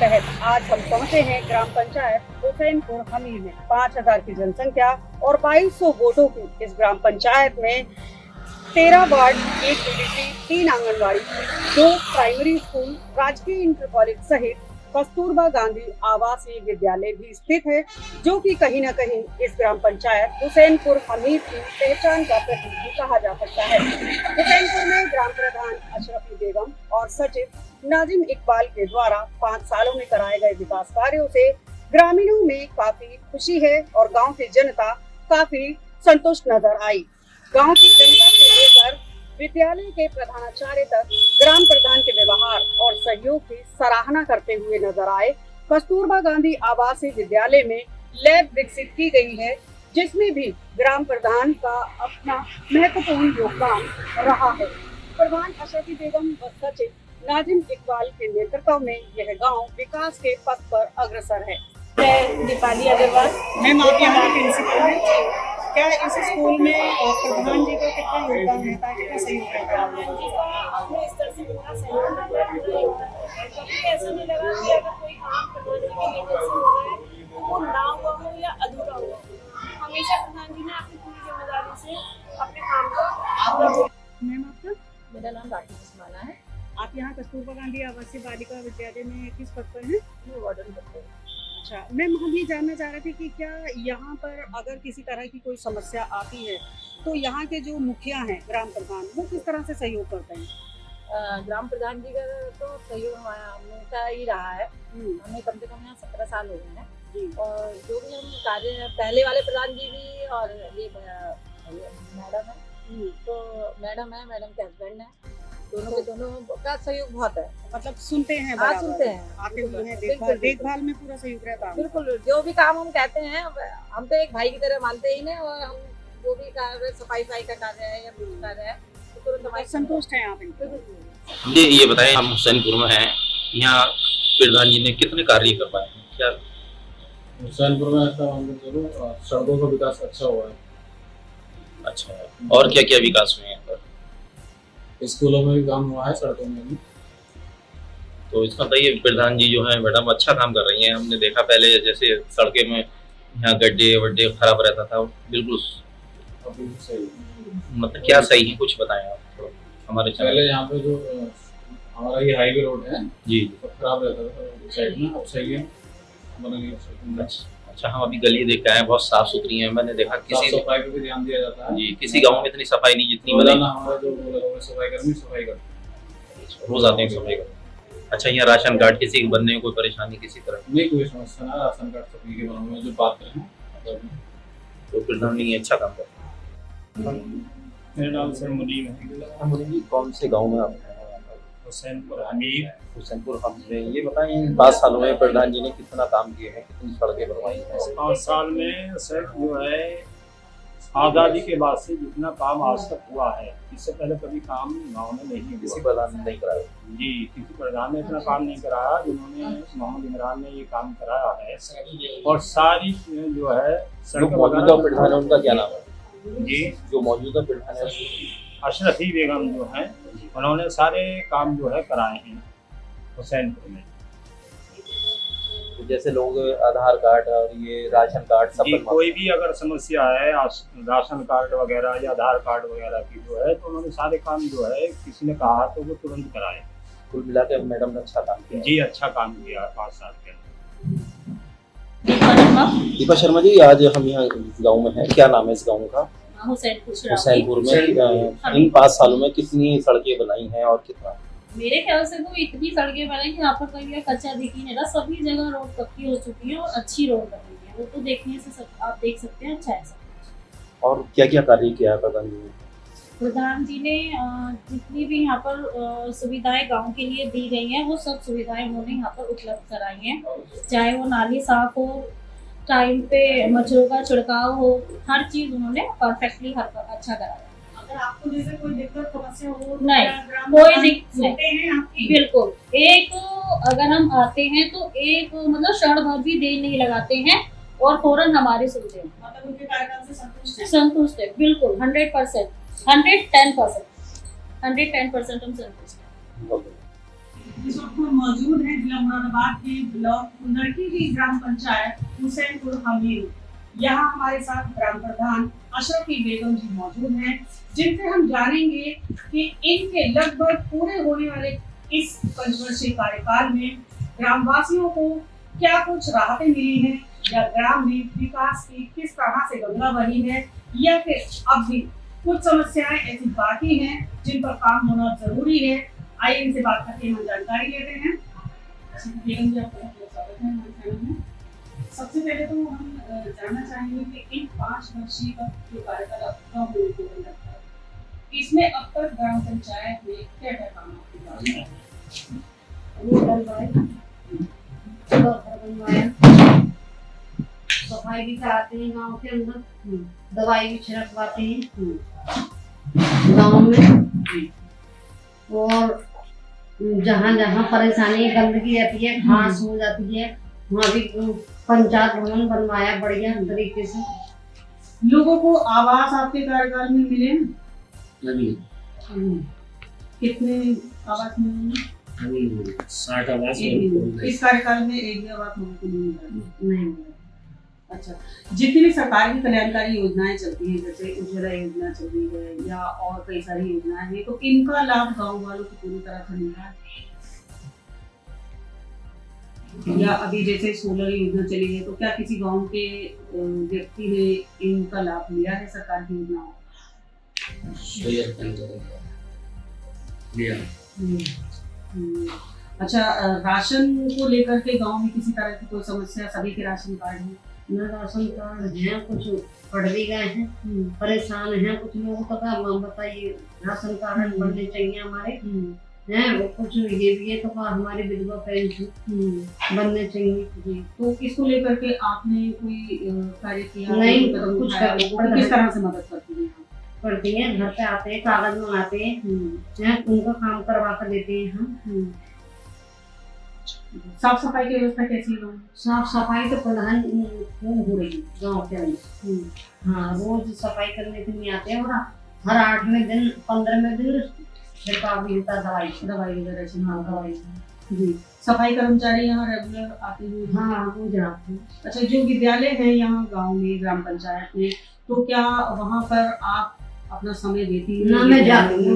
तहत आज हम पहुंचे हैं ग्राम पंचायत हुसैनपुर हमीर में। 5000 की जनसंख्या और 2200 वोटों की इस ग्राम पंचायत में 13 ward, 1 BDC, 3 anganwadi, 2 primary school, राजकीय इंटर कॉलेज सहित कस्तूरबा गांधी आवासीय विद्यालय भी स्थित है, जो कि कहीं न कहीं इस ग्राम पंचायत हुसैनपुर हमीर की पहचान का प्रतीक भी कहा जा सकता है। हुसैनपुर में ग्राम प्रधान अशरफी बेगम और सचिव नाजिम इकबाल के द्वारा 5 सालों में कराए गए विकास कार्यों से ग्रामीणों में काफी खुशी है और गांव की जनता काफी संतुष्ट नजर आई। गांव की जनता से लेकर विद्यालय के प्रधानाचार्य तक ग्राम प्रधान के व्यवहार और सहयोग की सराहना करते हुए नजर आए। कस्तूरबा गांधी आवासीय विद्यालय में लैब विकसित की गई है, जिसमें भी ग्राम प्रधान का अपना महत्वपूर्ण योगदान रहा है। प्रधान अशरफी बेगम व सचिव नाजिम इकबाल के नेतृत्व में यह गांव विकास के पथ पर अग्रसर है। दीपाली अग्रवाल। मैम, आप यहाँ प्रिंसिपल हैं। क्या इस स्कूल में प्रधान जी का कितना योगदान रहता है, कितना सहयोग रहता है? प्रधान जी का अपने स्तर से कितना सहयोग रहता है, कभी ऐसा नहीं लगा कि अगर कोई काम प्रधान जी के नेतृत्व से हो रहा है तो वो ना हुआ हो या अधूरा हो। हमेशा प्रधान जी ने अपनी पूरी जिम्मेदारी से अपने काम को। मैम, आपका? मेरा नाम राखी उस्माना है। आप यहाँ कस्तूरबा गांधी आवासीय बालिका विद्यालय में किस पद पर हैं? मैं वार्डन करते हैं। अच्छा मैम, हम ये जानना चाह रहे थे कि क्या यहाँ पर अगर किसी तरह की कोई समस्या आती है तो यहाँ के जो मुखिया हैं, ग्राम प्रधान, वो किस तरह से सहयोग करते हैं? ग्राम प्रधान जी का तो सहयोग हमेशा ही रहा है। हमें कम से कम यहाँ 17 साल हो गए हैं और जो भी हम कार्य, पहले वाले प्रधान जी भी और ये मैडम है, तो मैडम के हस्बैंड है, दोनों का सहयोग बहुत है। मतलब सुनते हैं, हाँ सुनते हैं, आते हुए हैं, देखभाल में पूरा सहयोग रहता है। बिल्कुल, जो भी काम हम कहते हैं हम तो एक भाई की तरह मानते ही नहीं, और हम जो भी कार्य, सफाई का कार्य है या कुछ कार्य है तो तुरंत हमारे संतुष्ट हैं आप? जी, ये बताएं, हम हुसैनपुर में हैं, यहाँ प्रधान जी ने कितने कार्य कर पाए हैं? क्या हुसैनपुर में ऐसा सड़कों का विकास अच्छा हुआ है। अच्छा, और क्या क्या विकास हुए हैं यहाँ पर? स्कूलों में भी काम हुआ है, सड़कों में भी। तो इसका बताइए, प्रधान जी जो है मैडम अच्छा काम कर रही हैं। हमने देखा पहले जैसे सड़कें में यहाँ गड्ढे वड्ढे खराब रहता था, बिल्कुल अभी सही। मतलब क्या सही है, कुछ बताएं आप तो हमारे पहले यहाँ पे जो हमारा ये हाईवे रोड है जी तो खराब रहता था साइड में, अब सही है, बना गया। अच्छा, हम अभी गली देख के आए हैं, बहुत साफ सुथरी है। मैंने देखा किसी सफाई पे भी ध्यान दिया जाता है जी, किसी गाँव में इतनी सफाई नहीं जितनी रोजाना हमारा जो सफाई कर्मी सफाई करते हैं, रोज आते हैं सफाई करते। अच्छा, यहाँ राशन कार्ड किसी के बनने में कोई परेशानी किसी तरह? नहीं, कोई समस्या ना, राशन कार्ड सभी के बने हुए जो पात्र हैं। तो प्रधान जी अच्छा काम कर रहे हैं। मेरा नाम सर मुनीम है। मुनीम जी, कौन से गाँव में आप? हुसैनपुर हमीर। हुसैनपुर हमीर। ये बताएं, इन 5 सालों में प्रधान जी ने कितना काम किए हैं, कितनी सड़कें बनवाई हैं? 5 साल में सर जो है आज़ादी के बाद से जितना काम आज तक हुआ है, इससे पहले कभी काम गाँव में नहीं किसी हुआ। प्रधान ने नहीं कराया जी, किसी प्रधान ने इतना काम नहीं कराया जिन्होंने मोहम्मद इमरान ने ये काम कराया है। और सारी जो है जो मौजूदा प्रधान है उनका क्या नाम है? जी, जो मौजूदा प्रधान है अशरफी बेगम जो है, उन्होंने सारे काम जो है कराए हैं हुसैनपुर में। तो जैसे लोग आधार कार्ड और ये राशन कार्ड सब जी, कोई भी अगर समस्या है राशन कार्ड वगैरह या आधार कार्ड वगैरह की जो है, तो उन्होंने सारे काम जो है किसी ने कहा तो वो तुरंत कराए। कुल मिला के मैडम ने अच्छा काम किया। जी, अच्छा काम किया 5 साल के अंदर। दीपा शर्मा जी, आज हम यहाँ गाँव में हैं, क्या नाम है इस गाँव का? हुसैनपुर में इन 5 सालों में कितनी सड़कें बनाई हैं और कितना? मेरे ख्याल से तो इतनी सड़कें बनाई कि यहाँ पर कहीं कच्चा दिख ही नहीं रहा, सभी जगह रोड पक्की हो चुकी है और अच्छी रोड बनी है। वो तो देखने से सब आप देख सकते हैं, अच्छा है सब। और क्या क्या कार्य किया है प्रधान जी ने? प्रधान जी ने जितनी भी यहाँ पर सुविधाएं गांव के लिए दी गई हैं, वो सब सुविधाएं उन्होंने यहाँ पर उपलब्ध कराई हैं। चाहे वो नाली साफ हो, टाइम पे मच्छरों का छिड़काव हो, हर चीज उन्होंने परफेक्टली अच्छा कराया। अगर आपको जैसे कोई दिक्कत समस्या हो नहीं, कोई दिक्कत नहीं, बिल्कुल। एक अगर हम आते हैं तो एक मतलब क्षण भर भी देर नहीं लगाते हैं और फौरन हमारी सुनते हैं। मतलब उनके कार्यकाल से संतुष्ट है, बिल्कुल 100%, 110% हम संतुष्ट हैं। इस वक्त हम मौजूद हैं जिला मुरादाबाद के ब्लॉक कुंदरकी की ग्राम पंचायत हुसैनपुर हमीर। यहाँ हमारे साथ ग्राम प्रधान अशरफी बेगम जी मौजूद हैं, जिनसे हम जानेंगे कि इनके लगभग पूरे होने वाले इस पंचवर्षीय कार्यकाल में ग्रामवासियों को क्या कुछ राहतें मिली हैं, या ग्राम में विकास की किस तरह से गंगा बही है, या फिर अब भी कुछ समस्याएं ऐसी बाकी हैं जिन पर काम होना जरूरी है। आइए इनसे बात करके हम जानकारी लेते हैं। बेगम जी, आपका स्वागत है हमारे चैनल में। सबसे पहले तो हम जानना चाहेंगे कि इन 5 वर्षीय का जो कार्यकाल आपका होने को लगता है, इसमें अब तक ग्राम पंचायत में क्या क्या काम आपके है? सफाई भी कराते हैं गांव के अंदर, दवाई भी छिड़कवाते हैं गांव में, और जहाँ जहाँ परेशानी गंदगी रहती है, घास हो जाती है, वहाँ भी पंचायत भवन बनवाया बढ़िया तरीके से। लोगों को आवास आपके कार्यकाल में मिले? कितने आवास मिले? 60 आवास इस कार्यकाल में एक भी आवास लोगों को नहीं मिला। नहीं, अच्छा, जितनी भी सरकार की कल्याणकारी योजनाएं चलती हैं, जैसे उज्ज्वला योजना चल रही है या और कई सारी योजनाएं हैं, तो इनका लाभ गांव वालों को पूरी तरह से मिल रहा है? या अभी जैसे सोलर योजना चली है, तो क्या किसी गांव के व्यक्ति ने इनका लाभ लिया है सरकार की योजनाओं? अच्छा, राशन को लेकर के गांव में किसी तरह की कोई समस्या? सभी के राशन कार्ड हैं? न राशन कार्ड है, कुछ पढ़ भी गए हैं, परेशान हैं कुछ लोगों का। हम बताइए, राशन कार्ड बनने चाहिए हमारे हैं, वो कुछ ये भी है तो हमारी विधवा पेंशन बनने चाहिए जी। तो इसको लेकर के आपने कोई कार्य किया? नहीं, कुछ कर किस तरह से मदद करती है? पढ़ती हैं, घर पे आते हैं, कागज मंगाते हैं, उनका काम करवा कर देते हैं हम। साफ सफाई की व्यवस्था कैसी है? साफ सफाई तो प्रधान हो रही है गाँव के अंदर। हाँ, रोज सफाई करने के लिए आते हैं, और हर 8वें दिन 15वें दिन छिड़काव भी होता है दवाई वगैरह से। हाँ, दवाई जी। सफाई कर्मचारी यहाँ रेगुलर आते हैं? हाँ, वो जाते हैं। अच्छा, जो विद्यालय है यहाँ गांव में, ग्राम पंचायत में, तो क्या वहाँ पर आप अपना समय देती हैं? ना, मैं जाती हूँ,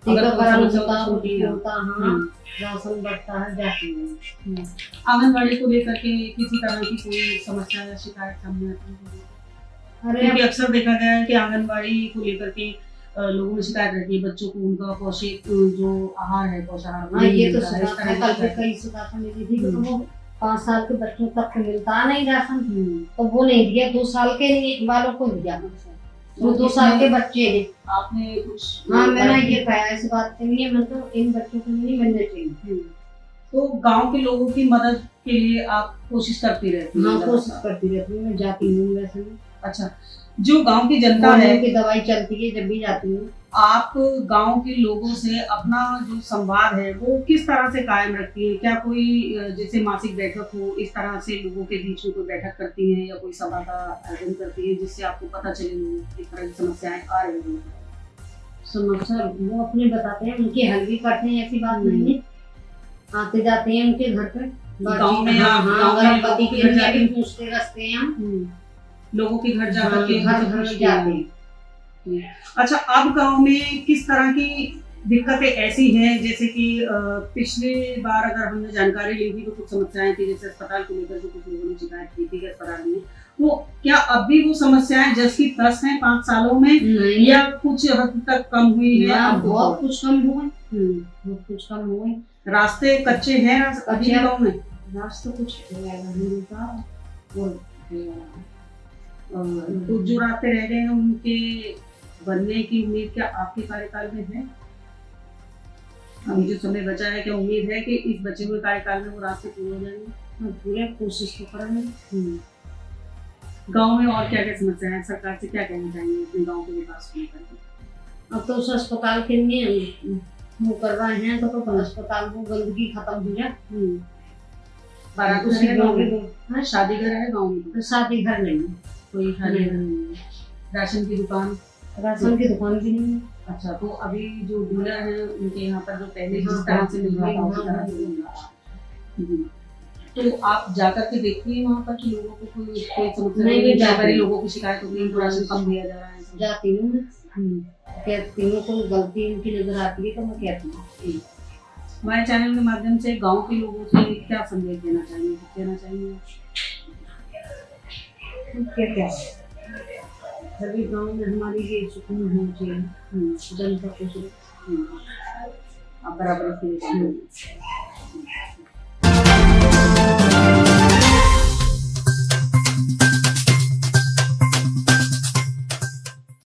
टीकाकरण होता, हाँ, राशन बढ़ता है, जाती हूँ। आंगनबाड़ी को लेकर के किसी तरह की कोई समस्या या शिकायत सामने आती है? अरे क्योंकि अक्सर देखा गया है कि आंगनबाड़ी को लेकर के लोगों में शिकायत रहती है, बच्चों को उनका पौष्टिक जो आहार है, पोषाहार। हाँ, ये तो शिकायत है, कल पे कई शिकायत मिली थी कि वो 5 साल के बच्चों तक मिलता नहीं राशन, तो वो नहीं दिया। 2 साल के वालों को दिया, वो 2 साल के बच्चे हैं। आपने कुछ? हाँ, मैंने ये कहा, ऐसी बात नहीं है, मतलब इन बच्चों को नहीं मिलने चाहिए। तो गांव के लोगों की मदद के लिए आप कोशिश करती रहती हैं? हाँ, कोशिश करती रहती हूँ, मैं जाती हूँ वैसे। अच्छा, जो गांव की जनता है की दवाई चलती है, जब भी जाती हूँ। आप गांव के लोगों से अपना जो संवाद है वो किस तरह से कायम रखती है? क्या कोई जैसे मासिक बैठक हो, इस तरह से लोगों के बीच में कोई बैठक करती हैं, या कोई सभा का आयोजन करती है जिससे आपको पता चले किस तरह की समस्याएं आ रही हैं? समस्या वो अपने बताते हैं, उनके हल भी करते हैं, ऐसी बात नहीं है। आते जाते हैं उनके घर पे, गाँव में पति के घर भी पूछते रखते हैं, लोगों के घर जाकर के घर जाते हैं। अच्छा, अब गांव में किस तरह की दिक्कतें ऐसी हैं, जैसे कि पिछले बार अगर हमने जानकारी ली थी तो कुछ समस्याएं थी, जैसे अस्पताल को लेकर जो कुछ लोगों ने शिकायत की थी अस्पताल में, तो क्या अब भी वो समस्याएं जस की तस हैं 5 सालों में, या कुछ हद तक कम हुई है? बहुत कुछ कम हुए, बहुत कुछ कम हुए। रास्ते कच्चे हैं अभी गाँव में? रास्ते कुछ तो जो रास्ते रह गए हैं उनके बनने की उम्मीद क्या आपके कार्यकाल में है? अभी जो समय बचा है, क्या उम्मीद है कि इस बचे हुए कार्यकाल में वो रास्ते पूरे हो जाएंगे? पूरे कोशिश तो करेंगे। गांव में और क्या क्या समस्या है? सरकार से क्या कहना चाहेंगे अपने गांव के विकास को लेकर? अब तो उस अस्पताल के लिए वो कर रहे हैं, तो अस्पताल वो गंदगी खत्म हो जाए। बारात है गाँव में? शादी घर है गाँव में? तो शादी घर नहीं, कोई खाली राशन की दुकान? राशन की दुकान भी नहीं है। अच्छा, तो अभी जो डीलर हैं उनके यहाँ पर जो पहले हाँ, जिस तरह से मिल रहा था उसी हाँ, तरह से मिल रहा है। जी। तो आप जाकर के देखती हैं वहाँ पर कि लोगों को कोई समस्या नहीं, है? जाती बड़े हूँ। लोगों की शिकायत होती है, इनको राशन कम दिया जा रहा है। जाती हूँ मैं, कहती हूँ कोई गलती इनकी नजर आती है तो मैं कहती हूँ। हमारे चैनल के माध्यम से गांव के लोगों से क्या संदेश देना चाहिए? क्या सभी गाँव में हमारी ये सुकून होना चाहिए, जनता को सुकून। आप बराबर इसके लिए